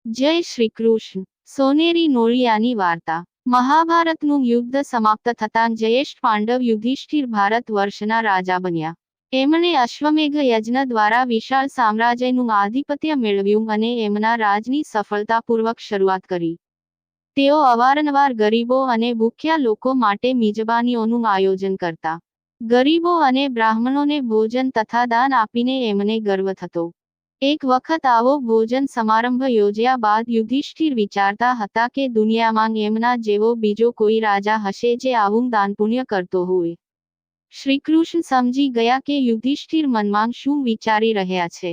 જય શ્રી કૃષ્ણ. સોનેરી નોળિયાની વાર્તા. મહાભારતનું યુદ્ધ સમાપ્ત થતાં જયેષ્ઠ પાંડવ યુધિષ્ઠિર ભારત વર્ષના રાજા બન્યા. એમણે અશ્વમેઘ યજ્ઞ દ્વારા વિશાળ સામ્રાજ્યનું આધિપત્ય મેળવ્યું અને એમના રાજની સફળતાપૂર્વક શરૂઆત કરી. તેઓ અવારનવાર ગરીબો અને ભૂખ્યા લોકો માટે મિજબાનીઓનું આયોજન કરતા. ગરીબો અને બ્રાહ્મણોને ભોજન તથા દાન આપીને એમને ગર્વ થતો. એક વખત આવો ભોજન સમારંભ યોજ્યા બાદ યુધિષ્ઠિર વિચારતા હતા કે દુનિયામાં એમના જેવો બીજો કોઈ રાજા હશે જે આવું દાનપુણ્ય કરતો હોય. શ્રીકૃષ્ણ સમજી ગયા કે યુધિષ્ઠિર મનમાં શું વિચારી રહ્યા છે.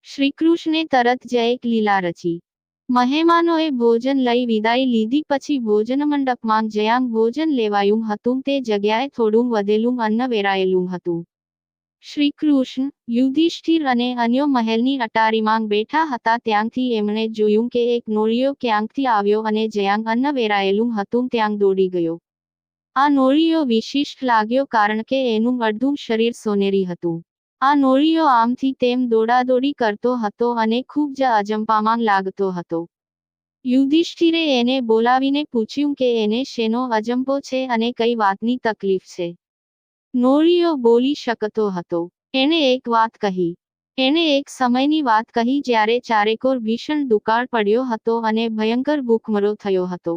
શ્રીકૃષ્ણે તરત જ એક લીલા રચી. મહેમાનોએ ભોજન લઈ વિદાય લીધી પછી ભોજનમંડપમાં જ્યાં ભોજન લેવાયું હતું તે જગ્યાએ થોડું વધેલું અન્ન વેરાયેલું હતું. શ્રીકૃષ્ણ, યુધિષ્ઠિર અને અન્યો મહેલની અટારીમાં બેઠા હતા ત્યાંથી એમણે જોયું કે એક નોળિયો ક્યાંકથી આવ્યો અને જ્યાં અન્ન વેરાયેલું હતું ત્યાં દોડી ગયો. આ નોળિયો વિશિષ્ટ લાગ્યો કારણ કે એનું અડધું શરીર સોનેરી હતું. આ નોળિયો આમથી તેમ દોડાદોડી કરતો હતો અને ખૂબ જ અજંપામાં લાગતો હતો. યુધિષ્ઠિરે એને બોલાવીને પૂછ્યું કે એને શેનો અજંપો છે અને કઈ વાતની તકલીફ છે. નોળિયો બોલી શકતો હતો. એણે એક વાત કહી. એણે એક સમયની વાત કહી જ્યારે ચારેકોર ભીષણ દુકાળ પડ્યો હતો અને ભયંકર ભૂખમરો થયો હતો.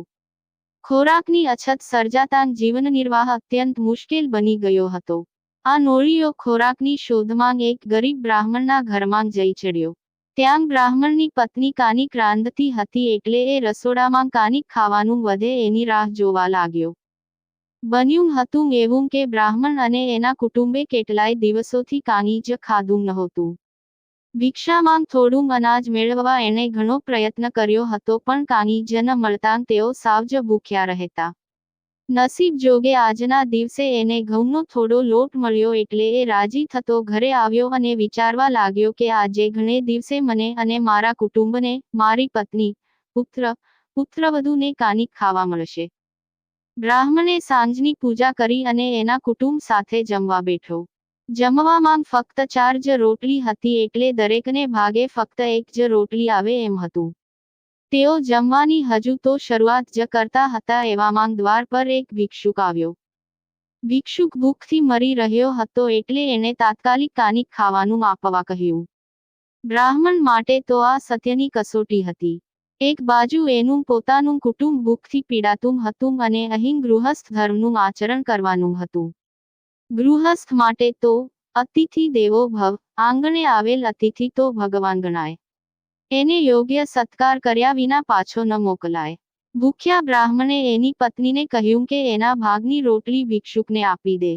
ખોરાકની અછત સર્જાતાં જીવનનિર્વાહ અત્યંત મુશ્કેલ બની ગયો હતો. આ નોળિયો ખોરાકની શોધમાં એક ગરીબ બ્રાહ્મણના ઘરમાં જઈ ચડ્યો. ત્યાં બ્રાહ્મણની પત્ની કાનિક રાંધતી હતી એટલે એ રસોડામાં કાનિક ખાવાનું વધે એની રાહ જોવા લાગ્યો. બન્યું હતું એવું કે બ્રાહ્મણ અને એના કુટુંબે કેટલાય દિવસોથી કાંઈ જ ખાધું નહોતું. ભિક્ષામાં થોડું અનાજ મેળવવા એણે ઘણો પ્રયત્ન કર્યો હતો પણ કાંઈ જ ન મળતાં તેઓ સાવ જ ભૂખ્યા રહેતા. નસીબ જોગે આજના દિવસે એને ઘઉંનો થોડો લોટ મળ્યો એટલે એ રાજી થતો ઘરે આવ્યો અને વિચારવા લાગ્યો કે આજે ઘણે દિવસે મને અને મારા કુટુંબને, મારી પત્ની, પુત્રવધૂને કાનિક ખાવા મળશે. બ્રાહ્મણે સાંજની પૂજા કરી અને એના કુટુંબ સાથે જમવા બેઠો. જમવામાં ફક્ત 4 જ રોટલી હતી એટલે દરેકને ભાગે ફક્ત એક જ રોટલી આવે એમ હતું. તેઓ જમવાની હજુ તો શરૂઆત જ કરતા હતા એવામાં દ્વાર પર એક ભિક્ષુક આવ્યો. ભિક્ષુક ભૂખથી મરી રહ્યો હતો એટલે એણે તાત્કાલિક કાનિક ખાવાનું આપવા કહ્યું. બ્રાહ્મણ માટે તો આ સત્યની કસોટી હતી. એક બાજુ એનું પોતાનું કુટુંબ ભૂખથી પીડાતું હતું અને અહીં ગૃહસ્થ ધર્મનું આચરણ કરવાનું હતું. ગૃહસ્થ માટે તો અતિથિ દેવો ભવ, આંગણે આવેલ અતિથિ તો ભગવાન ગણાય. એને યોગ્ય સત્કાર કર્યા વિના પાછો ન મોકલાય. ભૂખ્યા બ્રાહ્મણે એની પત્નીને કહ્યું કે એના ભાગની રોટલી ભિક્ષુકને આપી દે.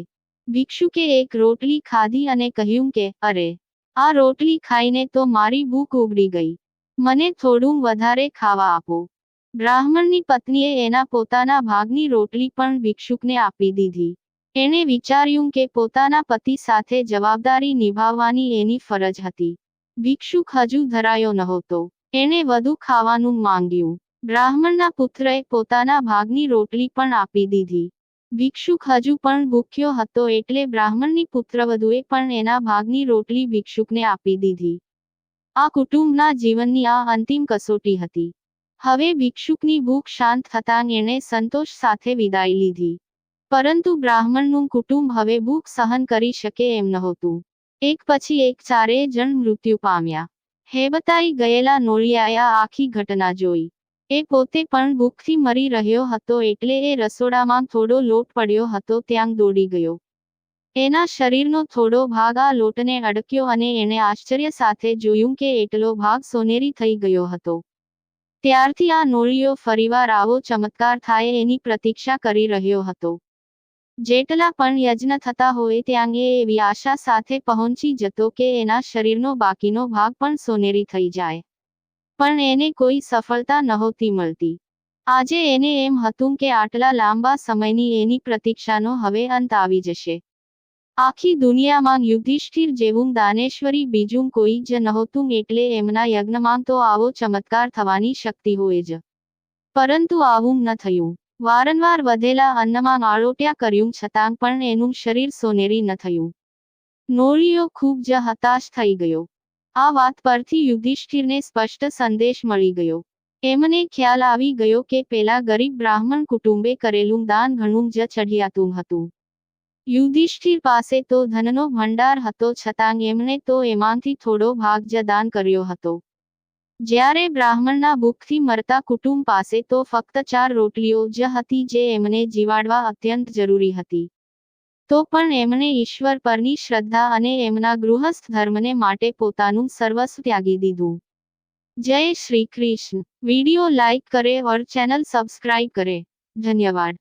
ભિક્ષુકે એક રોટલી ખાધી અને કહ્યું કે, અરે, આ રોટલી ખાઈને તો મારી ભૂખ ઉગડી ગઈ. મને થોડું વધારે ખાવા આપો. બ્રાહ્મણની પત્નીએ એના પોતાના ભાગની રોટલી પણ ભિક્ષુકને આપી દીધી. એણે વિચાર્યું કે પોતાના પતિ સાથે જવાબદારી નિભાવવાની એની ફરજ હતી. ભિક્ષુક હજુ ધરાયો નહોતો. એણે વધુ ખાવાનું માંગ્યું. બ્રાહ્મણના પુત્રએ પોતાના ભાગની રોટલી પણ આપી દીધી. ભિક્ષુક હજુ પણ ભૂખ્યો હતો એટલે બ્રાહ્મણની પુત્રવધૂએ પણ એના ભાગની રોટલી ભિક્ષુકને આપી દીધી. આ કુટુંબના જીવનની આ અંતિમ કસોટી હતી. હવે ભિક્ષુકની ભૂખ શાંત થતાં એણે સંતોષ સાથે વિદાય લીધી. પરંતુ બ્રાહ્મણનું કુટુંબ હવે ભૂખ સહન કરી શકે એમ નહોતું. એક પછી એક 4 જણ મૃત્યુ પામ્યા. હેબતાઈ ગયેલા નોળિયાએ આ આખી ઘટના જોઈ. એ પોતે પણ ભૂખથી મરી રહ્યો હતો એટલે એ રસોડામાં થોડો લોટ પડ્યો હતો ત્યાં દોડી ગયો. એના શરીરનો થોડો ભાગ આ લોટને અડક્યો અને એણે આશ્ચર્ય સાથે જોયું કે એટલો ભાગ સોનેરી થઈ ગયો હતો. ત્યારથી આ નોળિયો ફરીવાર આવો ચમત્કાર થાય એની પ્રતીક્ષા કરી રહ્યો હતો. જેટલા પણ યજ્ઞ થતા હોય ત્યાં એ એવી આશા સાથે પહોંચી જતો કે એના શરીરનો બાકીનો ભાગ પણ સોનેરી થઈ જાય. પણ એને કોઈ સફળતા નહોતી મળતી. આજે એને એમ હતું કે આટલા લાંબા સમયની એની પ્રતીક્ષાનો હવે અંત આવી જશે. આખી દુનિયામાં યુધિષ્ઠિર જેવું દાનેશ્વરી બીજું કોઈ જ નહોતું એટલે એમના યજ્ઞમાં તો આવો ચમત્કાર થવાની શક્તિ હોય જ. પરંતુ આવું ન થયું. વારંવાર વધેલા અન્નમાં આળોટ્યા કર્યું છતાં પણ એનું શરીર સોનેરી ન થયું. નોળિયો ખૂબ જ હતાશ થઈ ગયો. આ વાત પરથી યુધિષ્ઠિરને સ્પષ્ટ સંદેશ મળી ગયો. એમને ખ્યાલ આવી ગયો કે પેલા ગરીબ બ્રાહ્મણ કુટુંબે કરેલું દાન ઘણું જ ચઢિયાતું હતું. યુધિષ્ઠિર પાસે તો ધનનો ભંડાર હતો, છતાં એમણે તો એમાંથી થોડો ભાગ જ દાન કર્યો હતો. જ્યારે બ્રાહ્મણના ભૂખથી મરતા કુટુંબ પાસે તો ફક્ત 4 રોટલીઓ જ હતી, જે એમને જીવાડવા અત્યંત જરૂરી હતી. તો પણ એમણે ઈશ્વર પરની શ્રદ્ધા અને એમના ગૃહસ્થ ધર્મને માટે પોતાનું સર્વસ્વ ત્યાગી દીધું. जय श्री कृष्ण। वीडियो लाइक करें और चैनल सब्सक्राइब करें। धन्यवाद।